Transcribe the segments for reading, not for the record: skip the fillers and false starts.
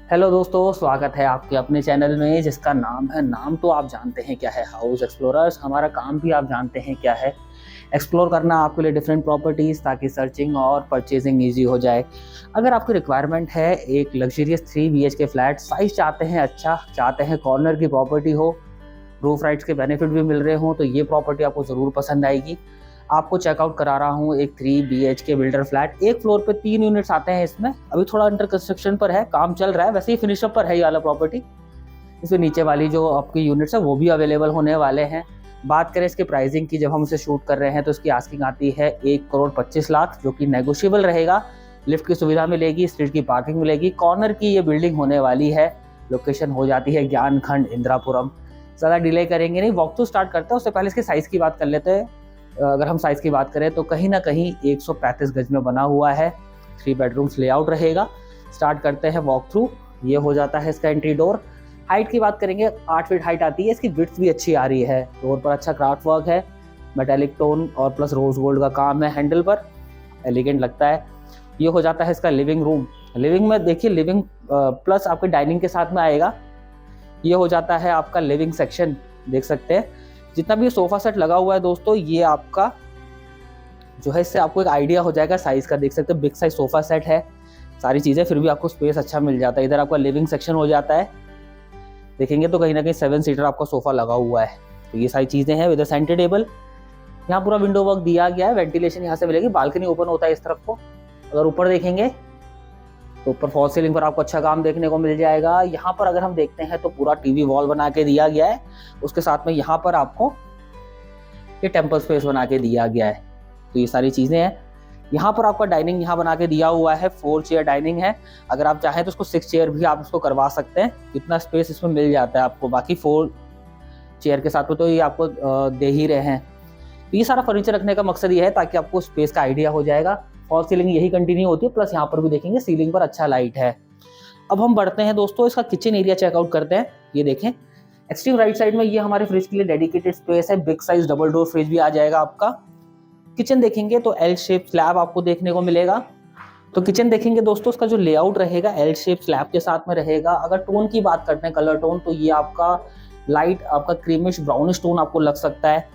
Hello दोस्तों, स्वागत है आपके अपने चैनल में जिसका नाम तो आप जानते हैं क्या है, हाउस एक्सप्लोरर्स। हमारा काम भी आप जानते हैं क्या है, एक्सप्लोर करना आपके लिए डिफरेंट प्रॉपर्टीज़, ताकि सर्चिंग और परचेजिंग ईजी हो जाए। अगर आपकी रिक्वायरमेंट है एक लग्जरियस 3 BHK फ्लैट, साइज चाहते हैं अच्छा, चाहते हैं कॉर्नर की प्रॉपर्टी हो, रूफ राइट्स के बेनिफिट भी मिल रहे हों, तो ये प्रॉपर्टी आपको ज़रूर पसंद आएगी। आपको चेकआउट करा रहा हूँ एक 3 BHK बिल्डर फ्लैट। एक फ्लोर पे 3 यूनिट्स आते हैं इसमें। अभी थोड़ा अंडर कंस्ट्रक्शन पर है, काम चल रहा है, वैसे ही फिनिशअप पर है ये वाला प्रॉपर्टी। इसमें नीचे वाली जो आपकी यूनिट्स है वो भी अवेलेबल होने वाले हैं। बात करें इसके प्राइसिंग की, जब हम इसे शूट कर रहे हैं तो इसकी आस्किंग आती है 1,25,00,000, जो कि नेगोशिएबल रहेगा। लिफ्ट की सुविधा मिलेगी, स्ट्रीट की पार्किंग मिलेगी, कॉर्नर की ये बिल्डिंग होने वाली है। लोकेशन हो जाती है ज्ञान खंड, इंदिरापुरम। ज़्यादा डिले करेंगे नहीं, वॉक टू स्टार्ट करते हैं। उससे पहले इसकी साइज़ की बात कर लेते हैं। अगर हम साइज़ की बात करें तो कहीं ना कहीं 135 गज में बना हुआ है। 3 बेडरूम्स लेआउट रहेगा। स्टार्ट करते हैं वॉक थ्रू। ये हो जाता है इसका एंट्री डोर। हाइट की बात करेंगे, 8 फीट हाइट आती है। इसकी विड्थ भी अच्छी आ रही है। डोर पर अच्छा क्राफ्ट वर्क है, मेटेलिक टोन और प्लस रोज गोल्ड का काम है हैंडल पर, एलिगेंट लगता है। ये हो जाता है इसका लिविंग रूम। लिविंग में देखिए, लिविंग प्लस आपके डाइनिंग के साथ में आएगा। ये हो जाता है आपका लिविंग सेक्शन, देख सकते हैं। जितना भी सोफा सेट लगा हुआ है दोस्तों, ये आपका जो है, इससे आपको एक आइडिया हो जाएगा साइज का। देख सकते हैं बिग साइज सोफा सेट है, सारी चीज़ें, फिर भी आपको स्पेस अच्छा मिल जाता है। इधर आपका लिविंग सेक्शन हो जाता है, देखेंगे तो कहीं ना कहीं 7 सीटर आपका सोफा लगा हुआ है। तो ये सारी चीज़ें हैं। विद सेंटर टेबल, यहाँ पूरा विंडो वर्क दिया गया है। वेंटिलेशन यहाँ से मिलेगी, बालकनी ओपन होता है इस तरफ को। अगर ऊपर देखेंगे तो ऊपर फॉल सीलिंग पर आपको अच्छा काम देखने को मिल जाएगा। यहाँ पर अगर हम देखते हैं तो पूरा टीवी वॉल बना के दिया गया है। उसके साथ में यहाँ पर आपको ये टेम्पल स्पेस बना के दिया गया है। तो ये सारी चीज़ें हैं। यहाँ पर आपका डाइनिंग यहाँ बना के दिया हुआ है। 4 चेयर डाइनिंग है। अगर आप चाहें तो उसको 6 चेयर भी आप इसको करवा सकते हैं। इतना स्पेस इसमें मिल जाता है आपको। बाकी 4 चेयर के साथ में तो ये आपको दे ही रहे हैं। तो ये सारा फर्नीचर रखने का मकसद ये है ताकि आपको स्पेस का आइडिया हो जाएगा। फॉल सीलिंग यही कंटिन्यू होती है, प्लस यहाँ पर भी देखेंगे सीलिंग पर अच्छा लाइट है। अब हम बढ़ते हैं दोस्तों, इसका किचन एरिया चेकआउट करते हैं। ये देखें, एक्सट्रीम राइट साइड में ये हमारे फ्रिज के लिए डेडिकेटेड स्पेस है। Big size double door fridge भी आ जाएगा आपका। किचन देखेंगे तो एल शेप स्लैब आपको देखने को मिलेगा। तो किचन देखेंगे दोस्तों, उसका जो लेआउट रहेगा एल शेप स्लैब के साथ में रहेगा। अगर टोन की बात करते हैं, कलर टोन, तो ये आपका लाइट आपका क्रीमिश ब्राउनिश टोन आपको लग सकता है।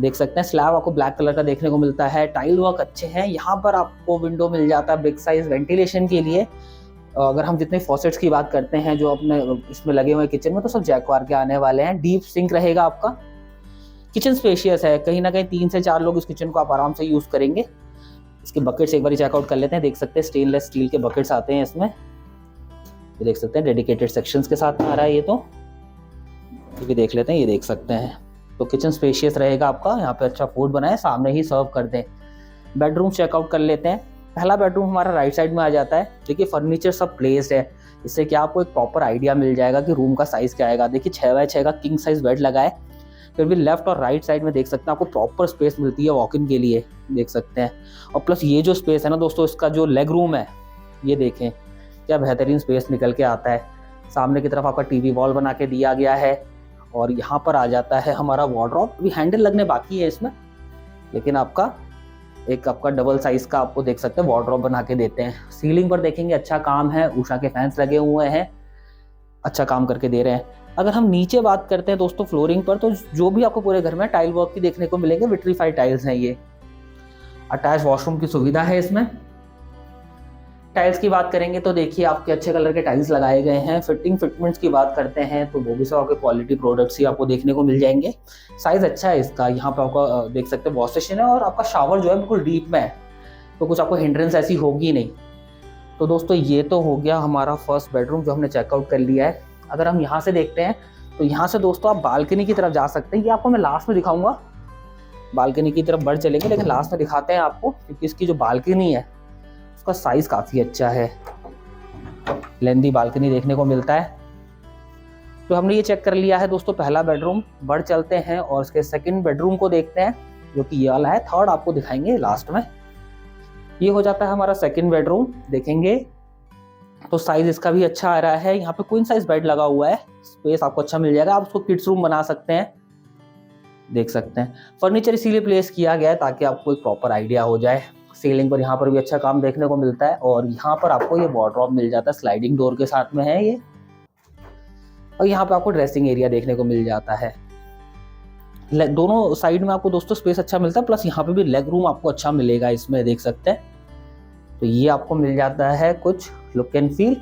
देख सकते हैं स्लैब आपको ब्लैक कलर का देखने को मिलता है। टाइल वर्क अच्छे हैं। यहाँ पर आपको विंडो मिल जाता है बिग साइज वेंटिलेशन के लिए। अगर हम जितने फॉसेट्स की बात करते हैं जो अपने इसमें लगे हुए किचन में, तो सब जैक्वार के आने वाले हैं। डीप सिंक रहेगा आपका। किचन स्पेशियस है, कहीं ना कहीं 3 से 4 लोग इस किचन को आप आराम से यूज करेंगे। इसके बकेट्स एक बार चेकआउट कर लेते हैं। देख सकते हैं स्टेनलेस स्टील के बकेट्स आते हैं इसमें। ये देख सकते हैं डेडिकेटेड सेक्शंस के साथ में आ रहा है। ये भी देख लेते हैं, ये देख सकते हैं। तो किचन स्पेशियस रहेगा आपका। यहाँ पे अच्छा फूड बनाए, सामने ही सर्व कर दें। बेडरूम चेकआउट कर लेते हैं। पहला बेडरूम हमारा राइट साइड में आ जाता है। देखिए फर्नीचर सब प्लेस्ड है, इससे क्या आपको एक प्रॉपर आइडिया मिल जाएगा कि रूम का साइज क्या आएगा। देखिए 6x6 का किंग साइज बेड लगा है, फिर भी लेफ्ट और राइट साइड में देख सकते हैं आपको प्रॉपर स्पेस मिलती है वॉक इन के लिए, देख सकते हैं। और प्लस ये जो स्पेस है ना दोस्तों, इसका जो लेग रूम है, ये देखें क्या बेहतरीन स्पेस निकल के आता है। सामने की तरफ आपका टीवी वॉल बना के दिया गया है। और यहाँ पर आ जाता है हमारा वार्डरोब। अभी हैंडल लगने बाकी है इसमें, लेकिन आपका डबल साइज का आपको देख सकते हैं वार्डरोब बना के देते हैं। सीलिंग पर देखेंगे अच्छा काम है, उषा के फैंस लगे हुए हैं, अच्छा काम करके दे रहे हैं। अगर हम नीचे बात करते हैं दोस्तों फ्लोरिंग पर, तो जो भी आपको पूरे घर में टाइल वर्क की देखने को मिलेंगे, विट्रीफाइड टाइल्स हैं ये। अटैच वॉशरूम की सुविधा है इसमें। टाइल्स की बात करेंगे तो देखिए आपके अच्छे कलर के टाइल्स लगाए गए हैं। फिटमेंट्स की बात करते हैं तो वो भी सब आपके क्वालिटी प्रोडक्ट्स ही आपको देखने को मिल जाएंगे। साइज अच्छा है इसका। यहाँ पे आपको देख सकते हैं वॉश स्टेशन है, और आपका शावर जो है बिल्कुल डीप में है, तो कुछ आपको हिंड्रेंस ऐसी होगी नहीं। तो दोस्तों ये तो हो गया हमारा फर्स्ट बेडरूम जो हमने चेकआउट कर लिया है। अगर हम यहाँ से देखते हैं तो यहाँ से दोस्तों आप बालकनी की तरफ जा सकते हैं। ये आपको मैं लास्ट में दिखाऊंगा, बालकनी की तरफ बढ़ चलेंगे, लेकिन लास्ट में दिखाते हैं आपको, क्योंकि इसकी जो बालकनी है उसका साइज काफी अच्छा है। लेंदी बालकनी देखने को मिलता है। तो हमने ये चेक कर लिया है दोस्तों पहला बेडरूम। बढ़ चलते हैं और इसके सेकंड बेडरूम को देखते हैं, जो कि ये वाला है। थर्ड आपको दिखाएंगे लास्ट में। ये हो जाता है हमारा सेकंड बेडरूम। देखेंगे तो साइज इसका भी अच्छा आ रहा है। यहाँ पे क्वीन साइज बेड लगा हुआ है, स्पेस आपको अच्छा मिल जाएगा। आप उसको किड्स रूम बना सकते हैं, देख सकते हैं। फर्नीचर इसीलिए प्लेस किया गया है ताकि आपको एक प्रॉपर आइडिया हो जाए। सीलिंग पर यहाँ पर भी अच्छा काम देखने को मिलता है। और यहाँ पर आपको ये वार्डरोब मिल जाता है, स्लाइडिंग डोर के साथ में है ये। और यहाँ पे आपको ड्रेसिंग एरिया देखने को मिल जाता है। दोनों साइड में आपको दोस्तों स्पेस अच्छा मिलता है, प्लस यहाँ पे भी लेग रूम आपको अच्छा मिलेगा इसमें, देख सकते हैं। तो ये आपको मिल जाता है कुछ लुक एंड फील।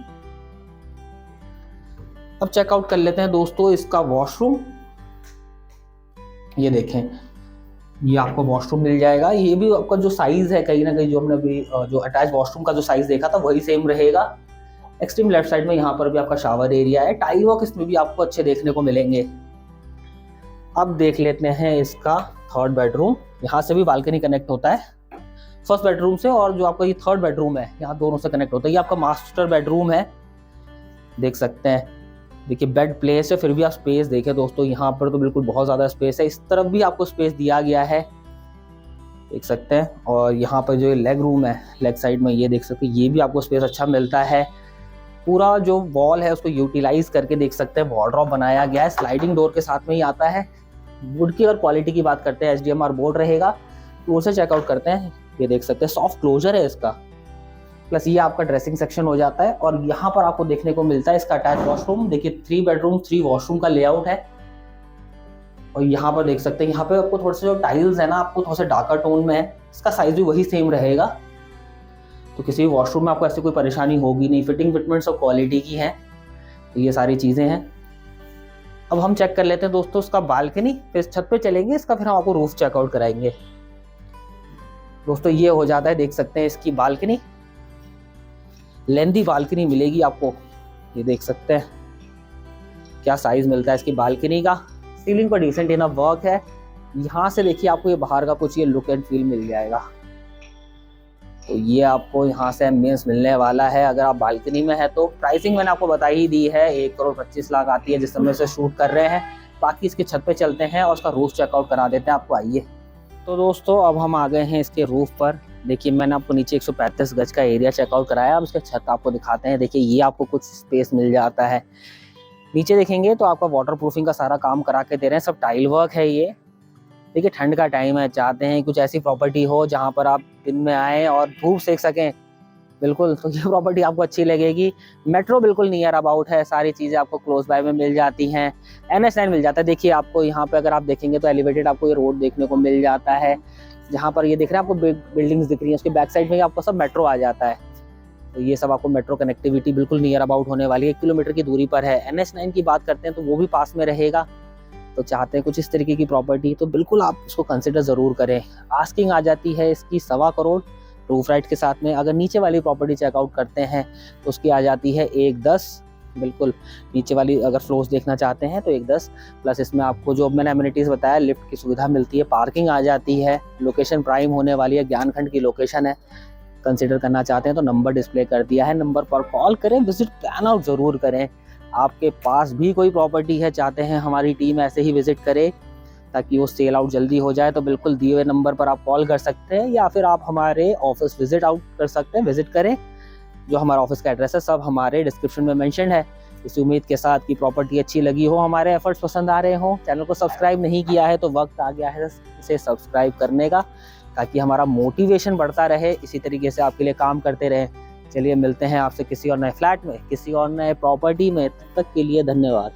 अब चेकआउट कर लेते हैं दोस्तों इसका वॉशरूम। ये देखें, ये आपको वॉशरूम मिल जाएगा। ये भी आपका जो साइज है कहीं ना कहीं जो हमने अभी जो अटैच वॉशरूम का जो साइज देखा था वही सेम रहेगा। एक्सट्रीम लेफ्ट साइड में यहाँ पर भी आपका शावर एरिया है। टाइल वर्क इसमें भी आपको अच्छे देखने को मिलेंगे। अब देख लेते हैं इसका थर्ड बेडरूम। यहाँ से भी बालकनी कनेक्ट होता है फर्स्ट बेडरूम से, और जो आपका ये थर्ड बेडरूम है यहाँ दोनों से कनेक्ट होता है। ये आपका मास्टर बेडरूम है, देख सकते हैं। देखिए बेड प्लेस है, फिर भी आप स्पेस देखें दोस्तों, यहाँ पर तो बिल्कुल बहुत ज़्यादा स्पेस है। इस तरफ भी आपको स्पेस दिया गया है, देख सकते हैं। और यहाँ पर जो लेग रूम है लेग साइड में, ये देख सकते हैं, ये भी आपको स्पेस अच्छा मिलता है। पूरा जो वॉल है उसको यूटिलाइज करके देख सकते हैं वार्डरोब बनाया गया है। स्लाइडिंग डोर के साथ में ही आता है। वुड की अगर क्वालिटी की बात करते हैं, HDMR बोर्ड रहेगा, तो उसे चेकआउट करते हैं। ये देख सकते हैं सॉफ्ट क्लोजर है इसका, प्लस ये आपका ड्रेसिंग सेक्शन हो जाता है। और यहाँ पर आपको देखने को मिलता है इसका अटैच वॉशरूम। देखिए 3 बेडरूम 3 वॉशरूम का लेआउट है। और यहाँ पर देख सकते हैं, यहाँ पे आपको थोड़े से जो टाइल्स है ना आपको थोड़ा सा डार्कर टोन में है। इसका साइज भी वही सेम रहेगा, तो किसी भी वॉशरूम में आपको ऐसी कोई परेशानी होगी नहीं। फिटिंग फिटमेंट सब क्वालिटी की है। तो ये सारी चीज़ें हैं। अब हम चेक कर लेते हैं दोस्तों इसका बालकनी, फिर छत पे चलेंगे इसका, फिर हम आपको रूफ चेकआउट कराएंगे। दोस्तों ये हो जाता है, देख सकते हैं इसकी बालकनी। लेंथी बालकनी मिलेगी आपको, ये देख सकते हैं क्या साइज मिलता है इसकी बालकनी का। सीलिंग पर डिसेंट इनफ वर्क है। यहाँ से देखिए आपको ये बाहर का कुछ ये लुक एंड फील मिल जाएगा। तो ये आपको यहाँ से एम्बियंस मिलने वाला है अगर आप बालकनी में है तो। प्राइसिंग मैंने आपको बता ही दी है, 1,25,00,000 आती है जिस समय से शूट कर रहे हैं। बाकी इसके छत पे चलते हैं और उसका रूफ चेकआउट करा देते हैं आपको, आइए। तो दोस्तों अब हम आ गए हैं इसके रूफ पर। देखिए मैंने आपको नीचे 135 गज का एरिया चेकआउट कराया। अब इसका छत आपको दिखाते हैं। देखिए ये आपको कुछ स्पेस मिल जाता है। नीचे देखेंगे तो आपका वाटर प्रूफिंग का सारा काम करा के दे रहे हैं, सब टाइल वर्क है ये। देखिए ठंड का टाइम है, चाहते हैं कुछ ऐसी प्रॉपर्टी हो जहाँ पर आप दिन में आए और धूप सेक सकें, बिल्कुल, तो ये प्रॉपर्टी आपको अच्छी लगेगी। मेट्रो बिल्कुल नियर अबाउट है, सारी चीज़ें आपको क्लोज बाय में मिल जाती हैं। NH9 मिल जाता है। देखिए आपको यहाँ पे अगर आप देखेंगे तो एलिवेटेड आपको ये रोड देखने को मिल जाता है। जहाँ पर ये दिख रहा है आपको बिल्डिंग्स दिख रही हैं, उसके बैक साइड में आपको सब मेट्रो आ जाता है। तो ये सब आपको मेट्रो कनेक्टिविटी बिल्कुल नियर अबाउट होने वाली है। 1 किलोमीटर की दूरी पर है। NH9 की बात करते हैं तो वो भी पास में रहेगा। तो चाहते हैं कुछ इस तरीके की प्रॉपर्टी तो बिल्कुल आप इसको कंसिडर ज़रूर करें। आस्किंग आ जाती है इसकी 1.25 करोड़ रूफ राइट के साथ में। अगर नीचे वाली प्रॉपर्टी चेकआउट करते हैं तो उसकी आ जाती है 1.10। बिल्कुल नीचे वाली अगर फ्लोर्स देखना चाहते हैं तो 1.10, प्लस इसमें आपको जो मैंने एमिनिटीज़ बताया, लिफ्ट की सुविधा मिलती है, पार्किंग आ जाती है। लोकेशन प्राइम होने वाली है, ज्ञानखंड की लोकेशन है। कंसिडर करना चाहते हैं तो नंबर डिस्प्ले कर दिया है, नंबर पर कॉल करें, विजिट प्लान आउट ज़रूर करें। आपके पास भी कोई प्रॉपर्टी है, चाहते हैं हमारी टीम ऐसे ही विजिट करे ताकि वो सेल आउट जल्दी हो जाए, तो बिल्कुल दिए हुए नंबर पर आप कॉल कर सकते हैं, या फिर आप हमारे ऑफिस विजिट आउट कर सकते हैं, विजिट करें। जो हमारा ऑफिस का एड्रेस है सब हमारे डिस्क्रिप्शन में मेंशन है। इस उम्मीद के साथ कि प्रॉपर्टी अच्छी लगी हो, हमारे एफर्ट्स पसंद आ रहे हो। चैनल को सब्सक्राइब नहीं किया है तो वक्त आ गया है इसे सब्सक्राइब करने का, ताकि हमारा मोटिवेशन बढ़ता रहे, इसी तरीके से आपके लिए काम करते रहें। चलिए मिलते हैं आपसे किसी और नए फ्लैट में, किसी और नए प्रॉपर्टी में। तब तक के लिए धन्यवाद।